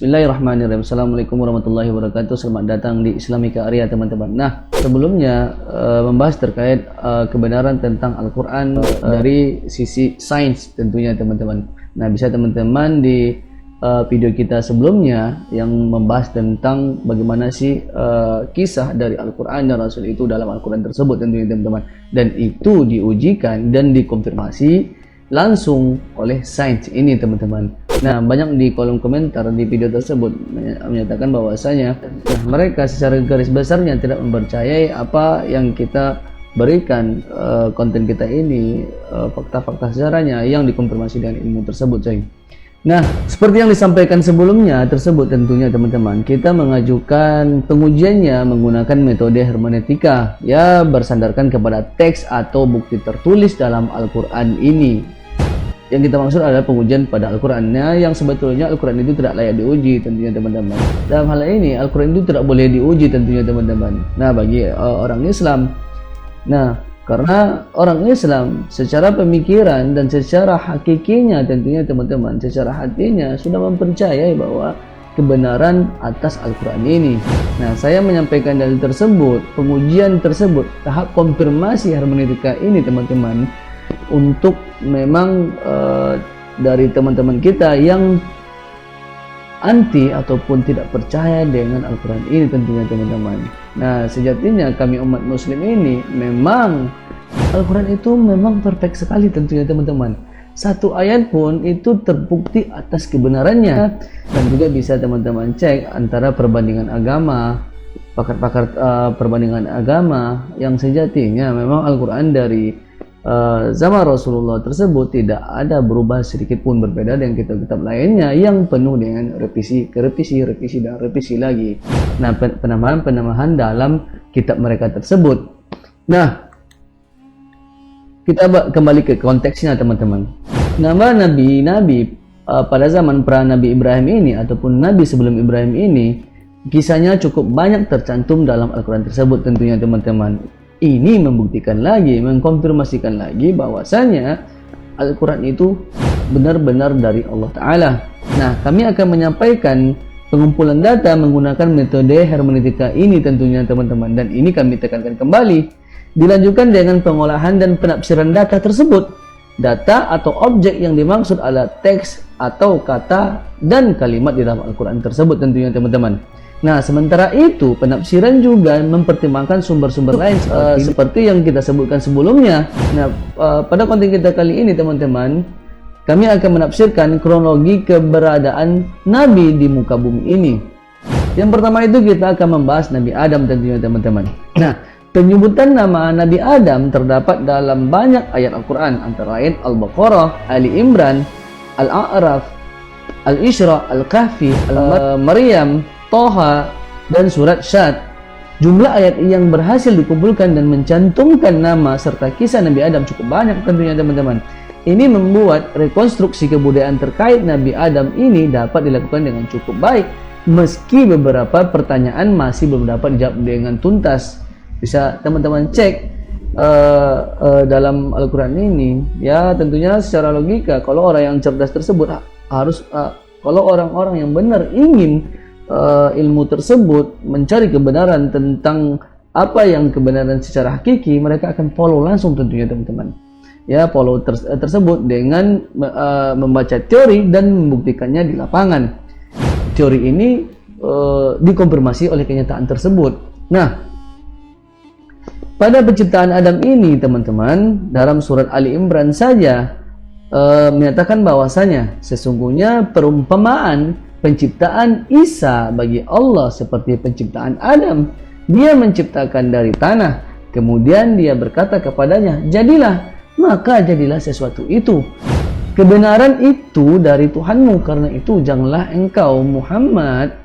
Bismillahirrahmanirrahim. Assalamualaikum warahmatullahi wabarakatuh. Selamat datang di Islamika Arya teman-teman. Nah, sebelumnya membahas terkait kebenaran tentang Al-Quran dari sisi sains tentunya teman-teman. Nah, bisa teman-teman di video kita sebelumnya yang membahas tentang bagaimana sih kisah dari Al-Quran dan Rasul itu dalam Al-Quran tersebut tentunya teman-teman. Dan itu diujikan dan dikonfirmasi langsung oleh sains ini teman-teman. Nah, banyak di kolom komentar di video tersebut menyatakan bahwasanya mereka secara garis besarnya tidak mempercayai apa yang kita berikan, konten kita ini, fakta-fakta sejarahnya yang dikonfirmasi dengan ilmu tersebut, coy. Nah, seperti yang disampaikan sebelumnya tersebut tentunya teman-teman, kita mengajukan pengujiannya menggunakan metode hermeneutika, ya bersandarkan kepada teks atau bukti tertulis dalam Al-Quran ini. Yang kita maksud adalah pengujian pada Al-Qurannya, yang sebetulnya Al-Quran itu tidak layak diuji tentunya teman-teman. Dalam hal ini Al-Quran itu tidak boleh diuji tentunya teman-teman. Nah, bagi orang Islam, karena orang Islam secara pemikiran dan secara hakikinya tentunya teman-teman, secara hatinya sudah mempercayai bahwa kebenaran atas Al-Quran ini. Nah, saya menyampaikan dalil tersebut, pengujian tersebut, tahap konfirmasi hermeneutika ini teman-teman, untuk memang dari teman-teman kita yang anti ataupun tidak percaya dengan Al-Quran ini tentunya teman-teman. Nah, sejatinya kami umat muslim ini memang Al-Quran itu memang perfect sekali tentunya teman-teman. Satu ayat pun itu terbukti atas kebenarannya. Dan juga bisa teman-teman cek antara perbandingan agama, pakar-pakar perbandingan agama, yang sejatinya memang Al-Quran dari zaman Rasulullah tersebut tidak ada berubah sedikit pun berbeda dengan kitab-kitab lainnya yang penuh dengan revisi dan revisi lagi. Nah, penambahan dalam kitab mereka tersebut. Nah, kita kembali ke konteksnya teman-teman. Nama nabi-nabi pada zaman pra Nabi Ibrahim ini ataupun nabi sebelum Ibrahim ini, kisahnya cukup banyak tercantum dalam Al-Quran tersebut tentunya teman-teman. Ini membuktikan lagi, mengkonfirmasikan lagi bahwasanya Al-Quran itu benar-benar dari Allah Ta'ala. Nah, kami akan menyampaikan pengumpulan data menggunakan metode hermeneutika ini tentunya teman-teman. Dan ini kami tekankan kembali, dilanjutkan dengan pengolahan dan penafsiran data tersebut. Data atau objek yang dimaksud adalah teks atau kata dan kalimat di dalam Al-Quran tersebut tentunya teman-teman. Nah, sementara itu penafsiran juga mempertimbangkan sumber-sumber lain seperti yang kita sebutkan sebelumnya. Nah, pada konten kita kali ini teman-teman, kami akan menafsirkan kronologi keberadaan Nabi di muka bumi ini. Yang pertama itu kita akan membahas Nabi Adam tentunya teman-teman. Nah, penyebutan nama Nabi Adam terdapat dalam banyak ayat Al-Quran, antara lain Al-Baqarah, Ali Imran, Al-A'raf, Al-Isra, Al-Kahfi, Maryam, Toha, dan surat Syad. Jumlah ayat yang berhasil dikumpulkan dan mencantumkan nama serta kisah Nabi Adam cukup banyak tentunya teman-teman. Ini membuat rekonstruksi kebudayaan terkait Nabi Adam ini dapat dilakukan dengan cukup baik, meski beberapa pertanyaan masih belum dapat dijawab dengan tuntas. Bisa teman-teman cek dalam Al-Quran ini, ya tentunya secara logika, kalau orang yang cerdas tersebut harus kalau orang-orang yang benar ingin ilmu tersebut, mencari kebenaran tentang apa yang kebenaran secara hakiki, mereka akan follow langsung tentunya teman-teman. Ya, follow tersebut dengan membaca teori dan membuktikannya di lapangan. Teori ini dikonfirmasi oleh kenyataan tersebut. Nah, pada penciptaan Adam ini teman-teman, dalam surat Ali Imran saja menyatakan bahwasanya sesungguhnya perumpamaan penciptaan Isa bagi Allah seperti penciptaan Adam. Dia menciptakan dari tanah, kemudian dia berkata kepadanya, jadilah, maka jadilah sesuatu itu. Kebenaran itu dari Tuhanmu, karena itu janganlah engkau Muhammad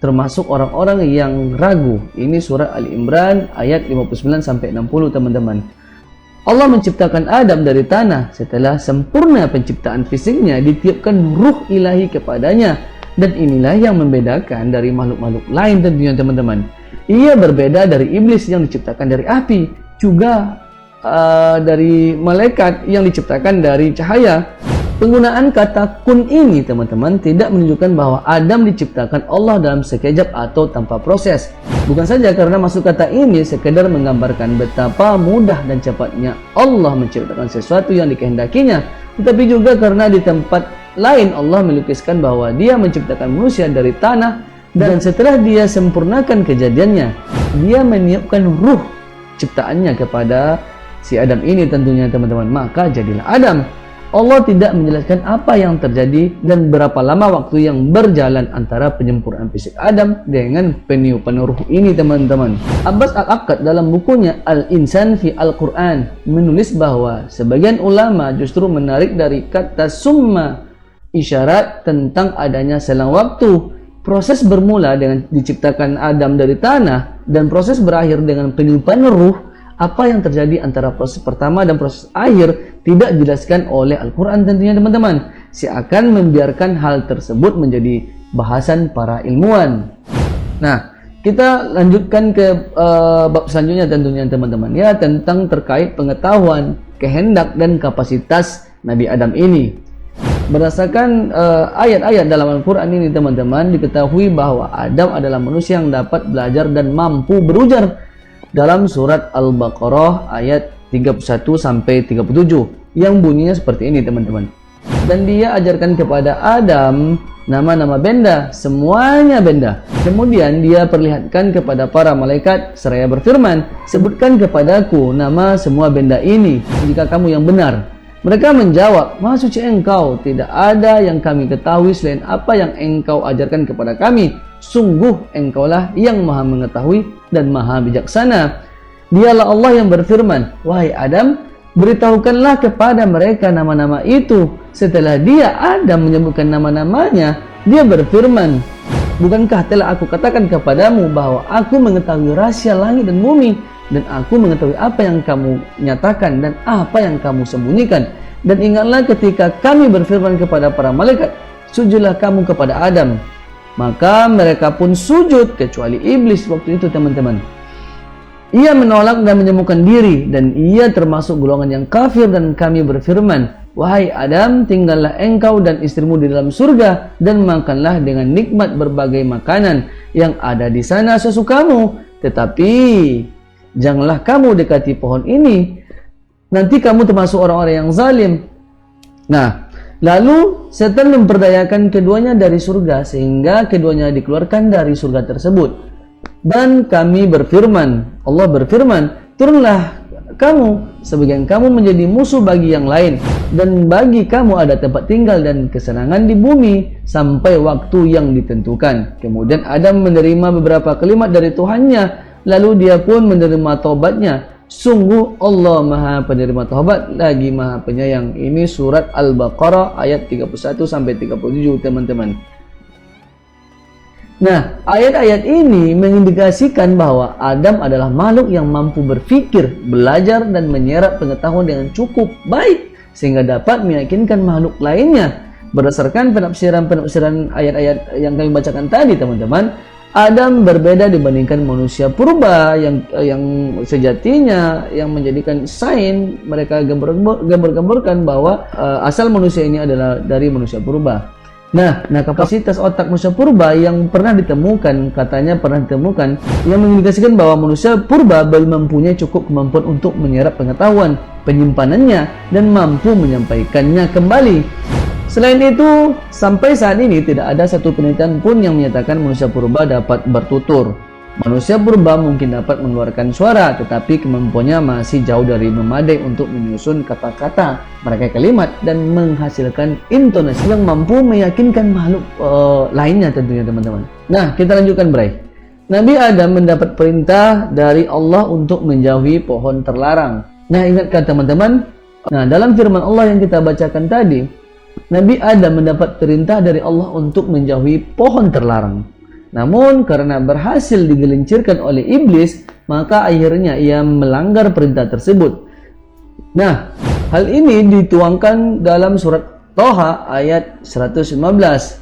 termasuk orang-orang yang ragu. Ini surah Ali Imran ayat 59-60 teman-teman. Allah menciptakan Adam dari tanah. Setelah sempurna penciptaan fisiknya, ditiupkan ruh ilahi kepadanya. Dan inilah yang membedakan dari makhluk-makhluk lain tentunya teman-teman. Ia berbeda dari iblis yang diciptakan dari api, juga dari malaikat yang diciptakan dari cahaya. Penggunaan kata kun ini teman-teman tidak menunjukkan bahwa Adam diciptakan Allah dalam sekejap atau tanpa proses. Bukan saja karena maksud kata ini sekedar menggambarkan betapa mudah dan cepatnya Allah menciptakan sesuatu yang dikehendakinya, tetapi juga karena di tempat lain Allah melukiskan bahwa Dia menciptakan manusia dari tanah dan setelah Dia sempurnakan kejadiannya, Dia meniupkan ruh ciptaannya kepada si Adam ini tentunya teman-teman, maka jadilah Adam. Allah tidak menjelaskan apa yang terjadi dan berapa lama waktu yang berjalan antara penyempurnaan fisik Adam dengan peniupan ruh ini teman-teman. Abbas Al-Aqad dalam bukunya Al-Insan fi Al-Quran menulis bahwa sebagian ulama justru menarik dari kata summa isyarat tentang adanya selang waktu. Proses bermula dengan diciptakan Adam dari tanah dan proses berakhir dengan peniupan ruh. Apa yang terjadi antara proses pertama dan proses akhir tidak dijelaskan oleh Al-Quran tentunya teman-teman. Seakan membiarkan hal tersebut menjadi bahasan para ilmuwan. Nah, kita lanjutkan ke bab selanjutnya tentunya teman-teman, ya, tentang terkait pengetahuan, kehendak dan kapasitas Nabi Adam ini. Berdasarkan ayat-ayat dalam Al-Quran ini teman-teman, diketahui bahwa Adam adalah manusia yang dapat belajar dan mampu berujar dalam surat Al-Baqarah ayat 31-37 yang bunyinya seperti ini teman-teman. Dan Dia ajarkan kepada Adam nama-nama benda, semuanya benda. Kemudian Dia perlihatkan kepada para malaikat seraya berfirman, sebutkan kepadaku nama semua benda ini jika kamu yang benar. Mereka menjawab, Maha suci Engkau, tidak ada yang kami ketahui selain apa yang Engkau ajarkan kepada kami. Sungguh Engkaulah yang maha mengetahui dan maha bijaksana. Dialah Allah yang berfirman, wahai Adam, beritahukanlah kepada mereka nama-nama itu. Setelah Dia, Adam, menyebutkan nama-namanya, Dia berfirman, bukankah telah aku katakan kepadamu bahwa aku mengetahui rahasia langit dan bumi, dan aku mengetahui apa yang kamu nyatakan dan apa yang kamu sembunyikan. Dan ingatlah ketika kami berfirman kepada para malaikat, sujudlah kamu kepada Adam. Maka mereka pun sujud kecuali iblis waktu itu teman-teman. Ia menolak dan menyembuhkan diri dan ia termasuk golongan yang kafir dan kami berfirman, wahai Adam, tinggallah engkau dan istrimu di dalam surga dan makanlah dengan nikmat berbagai makanan yang ada di sana sesukamu. Tetapi janganlah kamu dekati pohon ini, nanti kamu termasuk orang-orang yang zalim. Nah, lalu setan memperdayakan keduanya dari surga sehingga keduanya dikeluarkan dari surga tersebut. Dan kami berfirman, Allah berfirman, turunlah kamu, sebagian kamu menjadi musuh bagi yang lain, dan bagi kamu ada tempat tinggal dan kesenangan di bumi sampai waktu yang ditentukan. Kemudian Adam menerima beberapa kalimat dari Tuhannya, lalu dia pun menerima taubatnya. Sungguh Allah maha penerima taubat lagi maha penyayang. Ini surat Al-Baqarah ayat 31-37 teman-teman. Nah, ayat-ayat ini mengindikasikan bahwa Adam adalah makhluk yang mampu berpikir, belajar dan menyerap pengetahuan dengan cukup baik sehingga dapat meyakinkan makhluk lainnya. Berdasarkan penafsiran ayat-ayat yang kami bacakan tadi teman-teman, Adam berbeda dibandingkan manusia purba yang sejatinya yang menjadikan sains mereka gambar-gambarkan bahwa asal manusia ini adalah dari manusia purba. Nah, kapasitas otak manusia purba yang pernah ditemukan, katanya pernah ditemukan, yang mengindikasikan bahwa manusia purba belum mempunyai cukup kemampuan untuk menyerap pengetahuan, penyimpanannya, dan mampu menyampaikannya kembali. Selain itu, sampai saat ini tidak ada satu penelitian pun yang menyatakan manusia purba dapat bertutur. Manusia purba mungkin dapat mengeluarkan suara, tetapi kemampuannya masih jauh dari memadai untuk menyusun kata-kata, merangkai kalimat, dan menghasilkan intonasi yang mampu meyakinkan makhluk lainnya tentunya teman-teman. Nah, kita lanjutkan Bray. Nabi Adam mendapat perintah dari Allah untuk menjauhi pohon terlarang. Nah, ingatkan teman-teman, dalam firman Allah yang kita bacakan tadi, Nabi Adam mendapat perintah dari Allah untuk menjauhi pohon terlarang. Namun karena berhasil digelincirkan oleh iblis, maka akhirnya ia melanggar perintah tersebut. Nah, hal ini dituangkan dalam surat Toha ayat 115.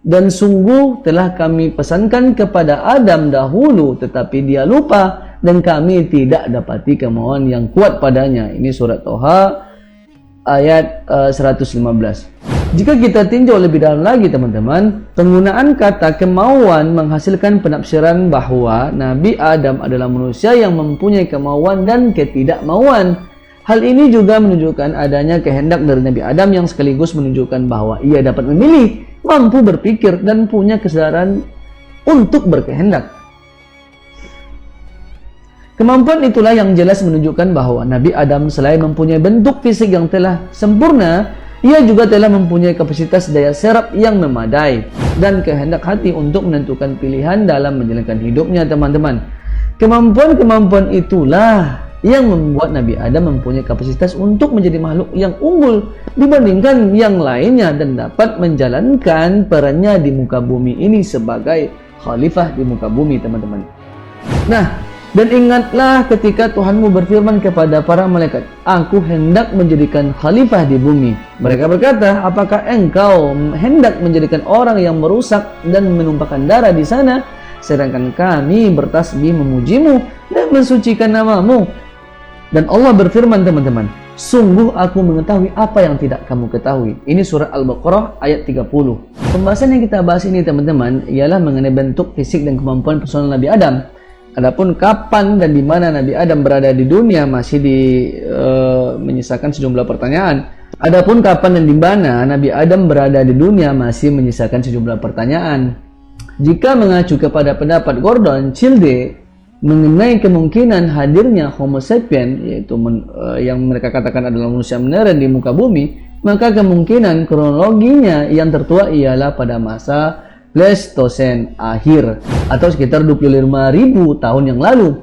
Dan sungguh telah kami pesankan kepada Adam dahulu, tetapi dia lupa dan kami tidak dapati kemauan yang kuat padanya. Ini surat Toha ayat 115. Jika kita tinjau lebih dalam lagi teman-teman, penggunaan kata kemauan menghasilkan penafsiran bahwa Nabi Adam adalah manusia yang mempunyai kemauan dan ketidakmauan. Hal ini juga menunjukkan adanya kehendak dari Nabi Adam yang sekaligus menunjukkan bahwa ia dapat memilih, mampu berpikir, dan punya kesadaran untuk berkehendak. Kemampuan itulah yang jelas menunjukkan bahwa Nabi Adam selain mempunyai bentuk fisik yang telah sempurna, ia juga telah mempunyai kapasitas daya serap yang memadai dan kehendak hati untuk menentukan pilihan dalam menjalankan hidupnya, teman-teman. Kemampuan-kemampuan itulah yang membuat Nabi Adam mempunyai kapasitas untuk menjadi makhluk yang unggul dibandingkan yang lainnya dan dapat menjalankan perannya di muka bumi ini sebagai khalifah di muka bumi, teman-teman. Nah, dan ingatlah ketika Tuhanmu berfirman kepada para malaikat, "Aku hendak menjadikan khalifah di bumi." Mereka berkata, "Apakah engkau hendak menjadikan orang yang merusak dan menumpahkan darah di sana, sedangkan kami bertasbih memujimu dan mensucikan namamu?" Dan Allah berfirman, teman-teman, "Sungguh aku mengetahui apa yang tidak kamu ketahui." Ini surah Al-Baqarah ayat 30. Pembahasan yang kita bahas ini, teman-teman, ialah mengenai bentuk fisik dan kemampuan personal Nabi Adam. Adapun kapan dan di mana Nabi Adam berada di dunia masih menyisakan sejumlah pertanyaan. Adapun kapan dan di mana Nabi Adam berada di dunia masih menyisakan sejumlah pertanyaan. Jika mengacu kepada pendapat Gordon Childe mengenai kemungkinan hadirnya Homo sapien, yaitu yang mereka katakan adalah manusia modern di muka bumi, maka kemungkinan kronologinya yang tertua ialah pada masa Pleistosen akhir atau sekitar 25.000 tahun yang lalu.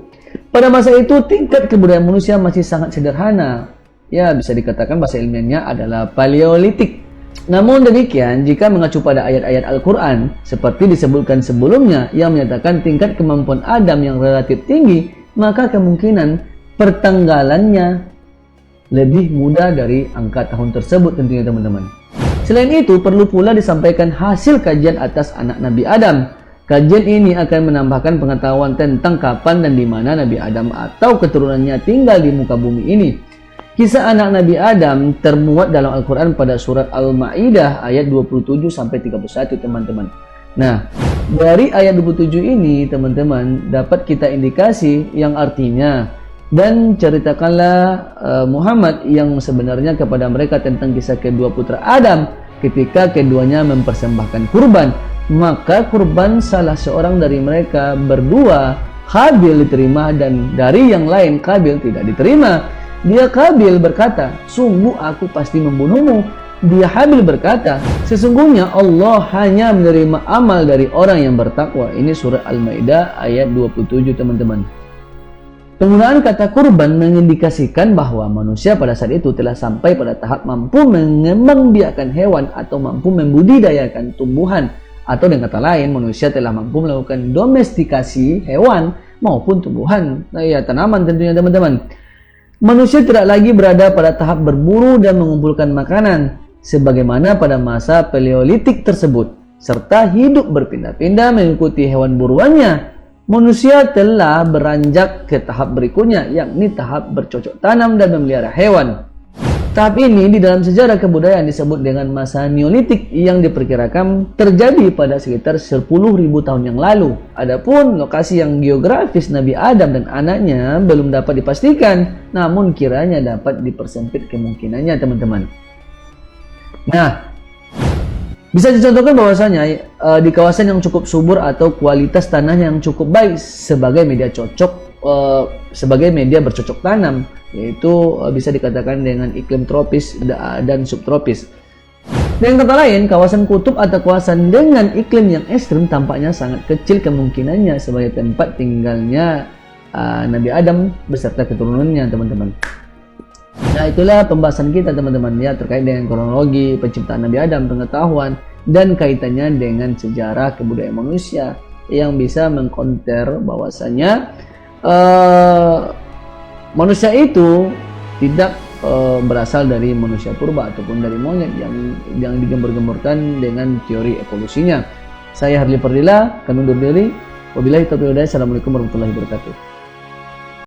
Pada masa itu tingkat kebudayaan manusia masih sangat sederhana. Ya, bisa dikatakan bahasa ilmiahnya adalah Paleolitik. Namun demikian, jika mengacu pada ayat-ayat Al-Quran seperti disebutkan sebelumnya yang menyatakan tingkat kemampuan Adam yang relatif tinggi, maka kemungkinan pertanggalannya lebih mudah dari angka tahun tersebut tentunya, teman-teman. Selain itu, perlu pula disampaikan hasil kajian atas anak Nabi Adam. Kajian ini akan menambahkan pengetahuan tentang kapan dan di mana Nabi Adam atau keturunannya tinggal di muka bumi ini. Kisah anak Nabi Adam termuat dalam Al-Quran pada surat Al-Ma'idah ayat 27-31, teman-teman. Nah, dari ayat 27 ini, teman-teman, dapat kita indikasi yang artinya, "Dan ceritakanlah Muhammad yang sebenarnya kepada mereka tentang kisah kedua putra Adam ketika keduanya mempersembahkan kurban. Maka kurban salah seorang dari mereka berdua, Habil, diterima dan dari yang lain Qabil tidak diterima. Dia Qabil berkata, 'Sungguh aku pasti membunuhmu.' Dia Habil berkata, 'Sesungguhnya Allah hanya menerima amal dari orang yang bertakwa.'" Ini surah Al-Maidah ayat 27, teman-teman. Penggunaan kata kurban mengindikasikan bahwa manusia pada saat itu telah sampai pada tahap mampu mengembangbiakkan hewan atau mampu membudidayakan tumbuhan, atau dengan kata lain, manusia telah mampu melakukan domestikasi hewan maupun tumbuhan, tanaman tentunya, teman-teman. Manusia tidak lagi berada pada tahap berburu dan mengumpulkan makanan sebagaimana pada masa Paleolitik tersebut, serta hidup berpindah-pindah mengikuti hewan buruannya. Manusia telah beranjak ke tahap berikutnya, yakni tahap bercocok tanam dan memelihara hewan. Tahap ini di dalam sejarah kebudayaan disebut dengan masa Neolitik yang diperkirakan terjadi pada sekitar 10.000 tahun yang lalu. Adapun lokasi yang geografis Nabi Adam dan anaknya belum dapat dipastikan, namun kiranya dapat dipersempit kemungkinannya, teman-teman. Nah, bisa dicontohkan bahwasanya di kawasan yang cukup subur atau kualitas tanah yang cukup baik sebagai media sebagai media bercocok tanam, yaitu bisa dikatakan dengan iklim tropis dan subtropis. Dengan kata lain, kawasan kutub atau kawasan dengan iklim yang ekstrim tampaknya sangat kecil kemungkinannya sebagai tempat tinggalnya Nabi Adam beserta keturunannya, teman-teman. Nah, itulah pembahasan kita, teman-teman, ya, terkait dengan kronologi penciptaan Nabi Adam, pengetahuan, dan kaitannya dengan sejarah kebudayaan manusia yang bisa mengkonter bahwasanya manusia itu tidak berasal dari manusia purba ataupun dari monyet yang digembar-gemborkan dengan teori evolusinya. Saya Harli Perdila, kami undur diri. Wabillahi taufiq wal hidayah. Assalamualaikum warahmatullahi wabarakatuh.